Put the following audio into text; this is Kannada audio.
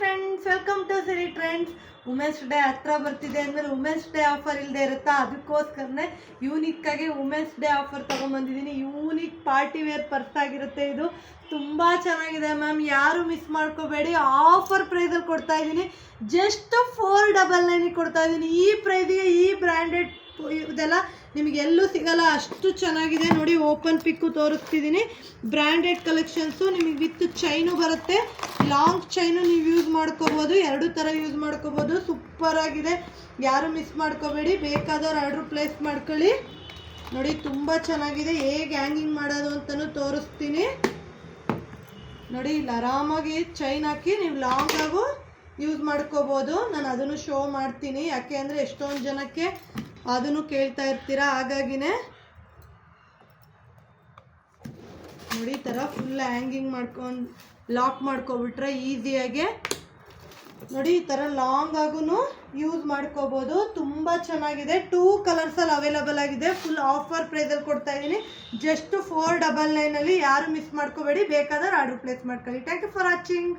Friends, welcome to Siri trends. Women's day ಹತ್ರ ಬರ್ತಿದೆ ಅಂದಮೇಲೆ ವುಮೆನ್ಸ್ ಡೇ ಆಫರ್ ಇಲ್ಲದೆ ಇರುತ್ತಾ? ಅದಕ್ಕೋಸ್ಕರನೇ ಯೂನಿಕ್ ಆಗಿ ವುಮೆನ್ಸ್ ಡೇ ಆಫರ್ ತೊಗೊಂಬಂದಿದ್ದೀನಿ. ಯೂನಿಕ್ ಪಾರ್ಟಿ ವೇರ್ ಪರ್ಸ್ ಆಗಿರುತ್ತೆ. ಇದು ತುಂಬ ಚೆನ್ನಾಗಿದೆ ಮ್ಯಾಮ್, ಯಾರು ಮಿಸ್ ಮಾಡ್ಕೋಬೇಡಿ. ಆಫರ್ ಪ್ರೈಸಲ್ಲಿ ಕೊಡ್ತಾ ಇದ್ದೀನಿ. ಜಸ್ಟ್ 499 ಕೊಡ್ತಾ ಇದ್ದೀನಿ. ಈ ಪ್ರೈಸಿಗೆ ಈ ಬ್ರ್ಯಾಂಡೆಡ್ ಇದೆಲ್ಲ ನಿಮಗೆ ಎಲ್ಲೂ ಸಿಗಲ್ಲ, ಅಷ್ಟು ಚೆನ್ನಾಗಿದೆ. ನೋಡಿ, ಓಪನ್ ಪಿಕ್ಕು ತೋರಿಸ್ತಿದ್ದೀನಿ. ಬ್ರ್ಯಾಂಡೆಡ್ ಕಲೆಕ್ಷನ್ಸು ನಿಮಗೆ ವಿತ್ ಚೈನು ಬರುತ್ತೆ. ಲಾಂಗ್ ಚೈನು ನೀವು ಯೂಸ್ ಮಾಡ್ಕೋಬೋದು, ಎರಡು ಥರ ಯೂಸ್ ಮಾಡ್ಕೋಬೋದು. ಸೂಪರ್ ಆಗಿದೆ, ಯಾರು ಮಿಸ್ ಮಾಡ್ಕೋಬೇಡಿ. ಬೇಕಾದವ್ರು ಆರ್ಡ್ರ್ ಪ್ಲೇಸ್ ಮಾಡ್ಕೊಳ್ಳಿ. ನೋಡಿ, ತುಂಬ ಚೆನ್ನಾಗಿದೆ. ಹೇಗೆ ಹ್ಯಾಂಗಿಂಗ್ ಮಾಡೋದು ಅಂತಲೂ ತೋರಿಸ್ತೀನಿ. ನೋಡಿ, ಇಲ್ಲಿ ಆರಾಮಾಗಿ ಚೈನ್ ಹಾಕಿ ನೀವು ಲಾಂಗಾಗೂ ಯೂಸ್ ಮಾಡ್ಕೋಬೋದು. ನಾನು ಅದನ್ನು ಶೋ ಮಾಡ್ತೀನಿ, ಯಾಕೆ ಅಂದರೆ ಎಷ್ಟೊಂದು ಜನಕ್ಕೆ ಅದನ್ನು ಕೇಳ್ತಾ ಇರ್ತೀರಾ, ಹಾಗಾಗಿನೇ. ನೋಡಿ, ಈ ಥರ ಫುಲ್ ಹ್ಯಾಂಗಿಂಗ್ ಮಾಡ್ಕೊಂಡು ಲಾಕ್ ಮಾಡ್ಕೊಬಿಟ್ರೆ ಈಸಿಯಾಗೆ. ನೋಡಿ, ಈ ಥರ ಲಾಂಗ್ ಆಗೂ ಯೂಸ್ ಮಾಡ್ಕೋಬೋದು. ತುಂಬ ಚೆನ್ನಾಗಿದೆ. 2 ಕಲರ್ಸಲ್ಲಿ ಅವೈಲಬಲ್ ಆಗಿದೆ. ಫುಲ್ ಆಫರ್ ಪ್ರೈಸಲ್ಲಿ ಕೊಡ್ತಾ ಇದ್ದೀನಿ. ಜಸ್ಟ್ 499. ಯಾರು ಮಿಸ್ ಮಾಡ್ಕೋಬೇಡಿ. ಬೇಕಾದ್ರೆ ಆರ್ಡರ್ ಪ್ಲೇಸ್ ಮಾಡ್ಕೊಳ್ಳಿ. Thank you for watching.